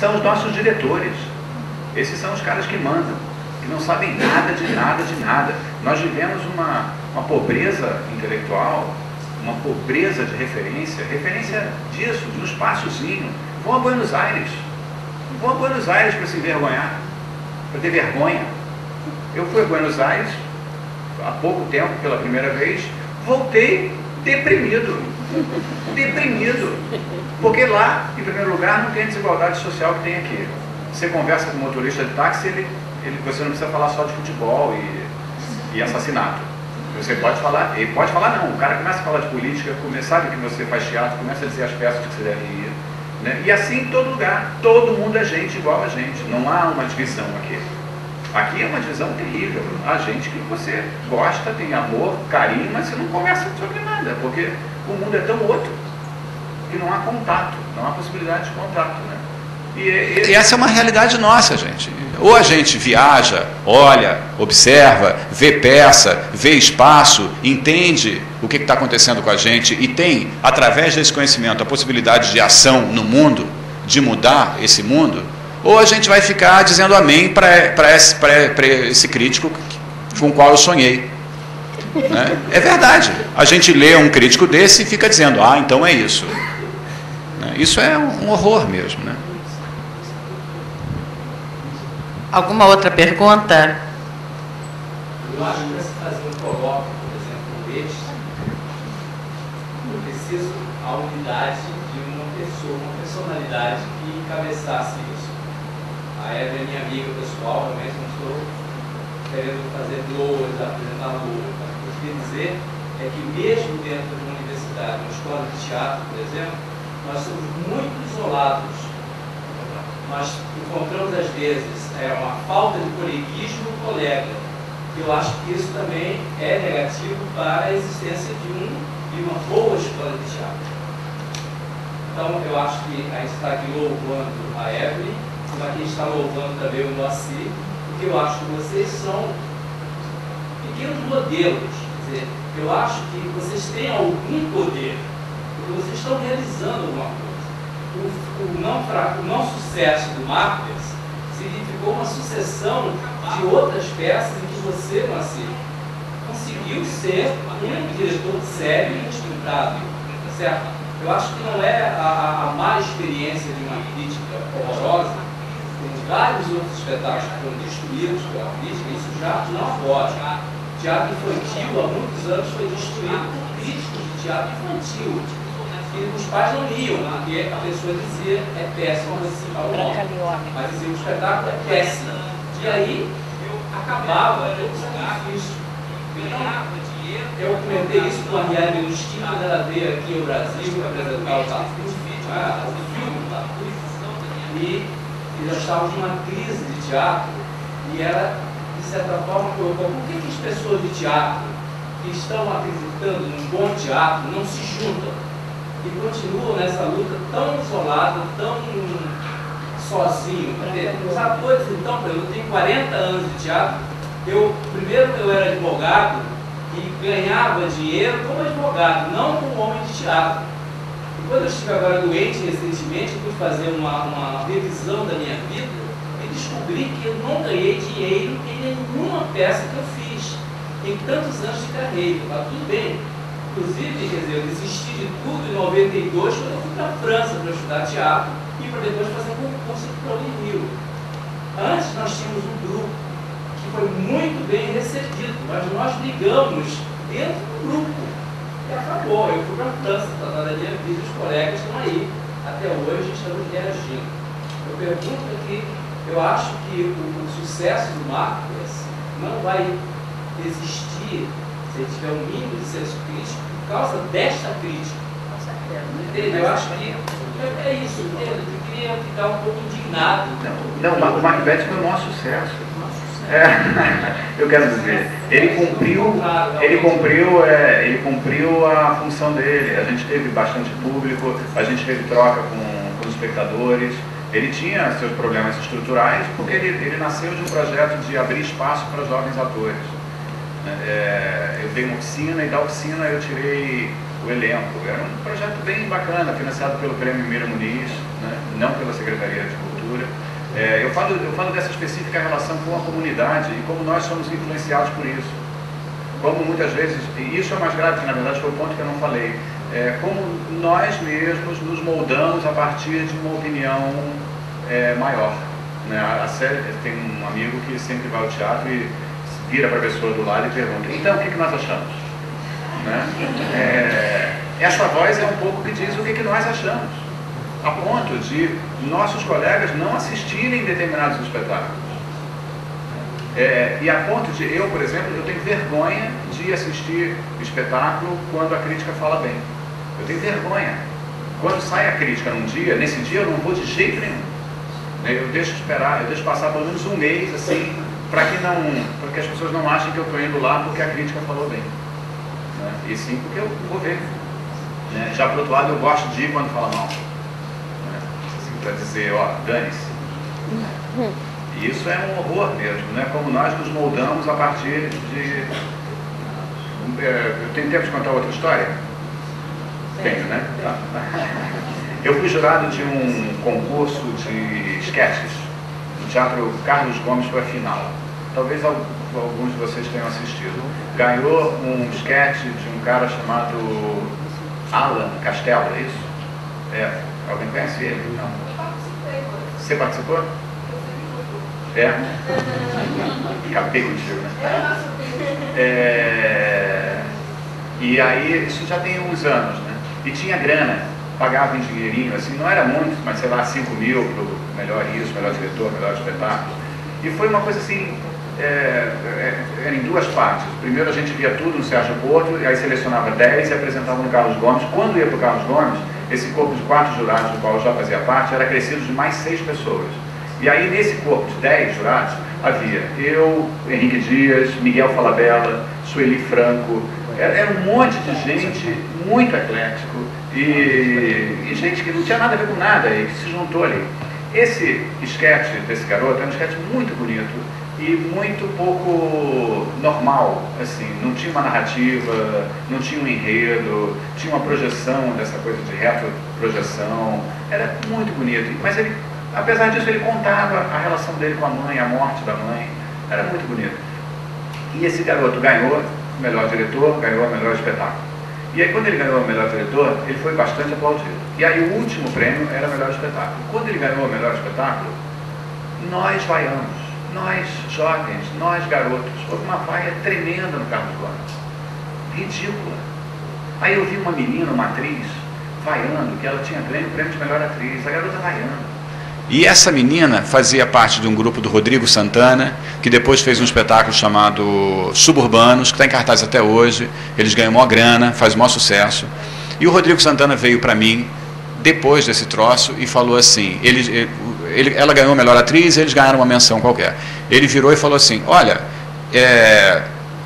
são os nossos diretores. Esses são os caras que mandam, que não sabem nada de nada de nada. Nós vivemos uma pobreza intelectual, uma pobreza de referência disso, de um espaçozinho. Vão a Buenos Aires para se envergonhar, para ter vergonha. Eu fui a Buenos Aires há pouco tempo, pela primeira vez, voltei deprimido, porque lá, em primeiro lugar, não tem a desigualdade social que tem aqui. Você conversa com o motorista de táxi, você não precisa falar só de futebol e assassinato. Você pode falar, ele pode falar não, o cara começa a falar de política, sabe que você faz teatro, começa a dizer as peças que você deve ir, né? E assim em todo lugar, todo mundo é gente igual a gente, não há uma divisão aqui. Aqui é uma divisão terrível, há gente que você gosta, tem amor, carinho, mas você não conversa sobre nada, porque o mundo é tão outro que não há contato, não há possibilidade de contato, né? E essa é uma realidade nossa, gente. Ou a gente viaja, olha, observa, vê peça, vê espaço, entende o que está acontecendo com a gente e tem, através desse conhecimento, a possibilidade de ação no mundo, de mudar esse mundo, ou a gente vai ficar dizendo amém para esse crítico com o qual eu sonhei. Né? É verdade. A gente lê um crítico desse e fica dizendo, então é isso. Né? Isso é um horror mesmo, né? Alguma outra pergunta? Eu acho que para se fazer um colóquio, por exemplo, deste, eu preciso a unidade de uma pessoa, uma personalidade que encabeçasse isso. A Eva é minha amiga pessoal, realmente não estou querendo fazer loas, apresentar loas. O que eu queria dizer é que mesmo dentro de uma universidade, uma escola de teatro, por exemplo, nós somos muito isolados. Nós encontramos às vezes uma falta de coleguismo do colega. Eu acho que isso também é negativo para a existência de uma boa escola de teatro. Então, eu acho que a gente está aqui louvando a Evelyn, como aqui a gente está louvando também o Moacir, porque eu acho que vocês são pequenos modelos. Quer dizer, eu acho que vocês têm algum poder, porque vocês estão realizando alguma coisa. O não sucesso do Marcos significou uma sucessão de outras peças em que você, Moacir, conseguiu ser um diretor sério e disputado, certo? Eu acho que não é a má experiência de uma crítica horrorosa. Tem vários outros espetáculos que foram destruídos pela crítica, isso já não agora. Teatro infantil, há muitos anos, foi destruído por críticos de teatro infantil. E os pais não liam, porque a pessoa dizia é péssimo, mas dizia o espetáculo é péssimo. E aí acabava todo o sacrifício. Eu comentei isso com a Ariane Agostinho quando ela veio aqui ao Brasil para apresentar o filme. E nós estávamos numa crise de teatro e ela, de certa forma, colocou: por que as pessoas de teatro que estão acreditando num bom teatro não se juntam? E continuam nessa luta tão isolada, tão sozinho. Os atores, então, eu tenho 40 anos de teatro. Primeiro eu era advogado e ganhava dinheiro como advogado, não como homem de teatro. E quando eu estive agora doente recentemente, eu fui fazer uma revisão da minha vida e descobri que eu não ganhei dinheiro em nenhuma peça que eu fiz em tantos anos de carreira. Mas tudo bem. Inclusive, quer dizer, eu desisti de tudo em 92, quando eu fui para a França para estudar teatro e para depois fazer um concurso para o Rio. Antes nós tínhamos um grupo que foi muito bem recebido, mas nós brigamos dentro do grupo e acabou. Eu fui para a França, tratar da minha vida, os colegas estão aí. Até hoje estamos reagindo. Eu pergunto aqui, eu acho que o sucesso do Marcos não vai existir se ele tiver um mínimo de senso crítico por causa desta crítica. Entende? Eu acho que é isso, entende? Eu queria ficar um pouco indignado. Não, o Macbeth foi o maior sucesso. Eu quero dizer, ele cumpriu a função dele. A gente teve bastante público, a gente teve troca com os espectadores. Ele tinha seus problemas estruturais porque ele nasceu de um projeto de abrir espaço para jovens atores. Eu dei uma oficina e da oficina eu tirei o elenco. Era um projeto bem bacana, financiado pelo Prêmio Mira Muniz, né? Não pela Secretaria de Cultura. falo dessa específica relação com a comunidade e como nós somos influenciados por isso. Como muitas vezes, e isso é mais grave, que na verdade foi o ponto que eu não falei, como nós mesmos nos moldamos a partir de uma opinião maior. Né? A série, tem um amigo que sempre vai ao teatro e vira para a pessoa do lado e pergunta, então o que nós achamos? Né? Essa voz é um pouco que diz o que nós achamos, a ponto de nossos colegas não assistirem determinados espetáculos. E a ponto de, eu, por exemplo, eu tenho vergonha de assistir espetáculo quando a crítica fala bem. Eu tenho vergonha. Quando sai a crítica num dia, nesse dia eu não vou de jeito nenhum. Eu deixo esperar, eu deixo passar pelo menos um mês, assim, para que as pessoas não achem que eu estou indo lá porque a crítica falou bem. Né? E sim porque eu vou ver. Né? Já por outro lado, eu gosto de ir quando fala mal. Né? Assim, para dizer, ó, dane-se. E isso é um horror mesmo, né? Como nós nos moldamos a partir de... Eu tenho tempo de contar outra história? Tenho, né? Tá. Eu fui jurado de um concurso de sketches no Teatro Carlos Gomes para a final. Talvez alguns de vocês tenham assistido. Ganhou um sketch de um cara chamado Alan Castelo, é isso? Alguém conhece ele? Não. Você participou? Acabei contigo, né? E aí, isso já tem uns anos, né? E tinha grana, pagava em dinheirinho, assim, não era muito, mas sei lá, 5 mil pro melhor isso, melhor diretor, melhor espetáculo. E foi uma coisa assim, era em duas partes. Primeiro a gente via tudo no Sérgio Porto, e aí selecionava 10 e apresentava no Carlos Gomes. Quando ia para o Carlos Gomes, esse corpo de 4 jurados, do qual eu já fazia parte, era crescido de mais 6 pessoas. E aí, nesse corpo de 10 jurados, havia eu, Henrique Dias, Miguel Falabella, Sueli Franco, era um monte de gente muito eclético e gente que não tinha nada a ver com nada e que se juntou ali. Esse sketch desse garoto é um sketch muito bonito e muito pouco normal, assim, não tinha uma narrativa, não tinha um enredo, tinha uma projeção dessa coisa de retroprojeção, era muito bonito, mas ele, apesar disso, ele contava a relação dele com a mãe, a morte da mãe, era muito bonito. E esse garoto ganhou o melhor diretor, ganhou o melhor espetáculo. E aí, quando ele ganhou o melhor diretor, ele foi bastante aplaudido. E aí, o último prêmio era o melhor espetáculo. Quando ele ganhou o melhor espetáculo, nós vaiamos, nós jovens, nós garotos, houve uma vaia tremenda no Carlos Gomes. Ridícula. Aí eu vi uma menina, uma atriz, vaiando, que ela tinha ganho o prêmio de melhor atriz, a garota vaiando. E essa menina fazia parte de um grupo do Rodrigo Santana, que depois fez um espetáculo chamado Suburbanos, que está em cartaz até hoje. Eles ganham maior grana, faz o maior sucesso. E o Rodrigo Santana veio para mim, depois desse troço, e falou assim, ela ganhou a melhor atriz, eles ganharam uma menção qualquer. Ele virou e falou assim, olha,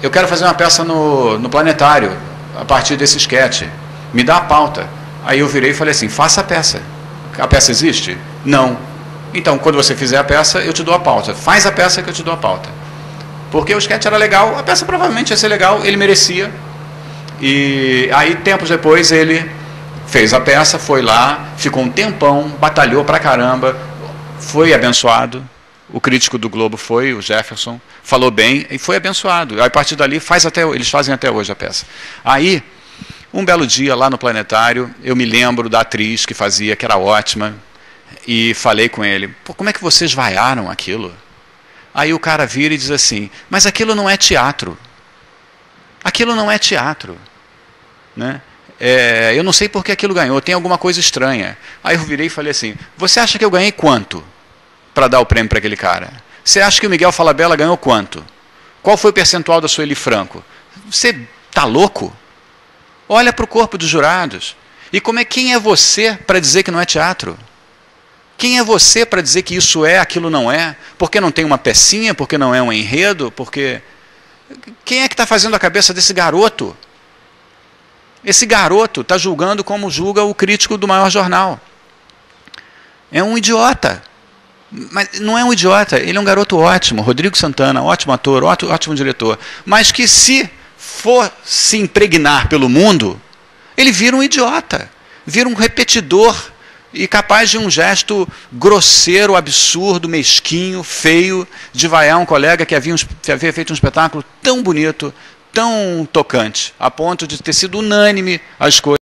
eu quero fazer uma peça no Planetário, a partir desse sketch, me dá a pauta. Aí eu virei e falei assim, faça a peça. A peça existe? Não. Então, quando você fizer a peça, eu te dou a pauta. Faz a peça que eu te dou a pauta. Porque o sketch era legal, a peça provavelmente ia ser legal, ele merecia. E aí, tempos depois, ele fez a peça, foi lá, ficou um tempão, batalhou pra caramba, foi abençoado. O crítico do Globo foi, o Jefferson, falou bem e foi abençoado. Aí, a partir dali, eles fazem até hoje a peça. Aí, um belo dia, lá no Planetário, eu me lembro da atriz que fazia, que era ótima, e falei com ele, pô, como é que vocês vaiaram aquilo? Aí o cara vira e diz assim, mas aquilo não é teatro. Aquilo não é teatro. Né? Eu não sei por que aquilo ganhou, tem alguma coisa estranha. Aí eu virei e falei assim, você acha que eu ganhei quanto para dar o prêmio para aquele cara? Você acha que o Miguel Falabella ganhou quanto? Qual foi o percentual da Sueli Franco? Você está louco? Olha para o corpo dos jurados. E quem é você para dizer que não é teatro? Quem é você para dizer que isso é, aquilo não é? Porque não tem uma pecinha, porque não é um enredo, porque... Quem é que está fazendo a cabeça desse garoto? Esse garoto está julgando como julga o crítico do maior jornal. É um idiota. Mas não é um idiota, ele é um garoto ótimo, Rodrigo Santana, ótimo ator, ótimo diretor. Mas que se for se impregnar pelo mundo, ele vira um idiota, vira um repetidor e capaz de um gesto grosseiro, absurdo, mesquinho, feio, de vaiar um colega que havia feito um espetáculo tão bonito, tão tocante, a ponto de ter sido unânime a escolha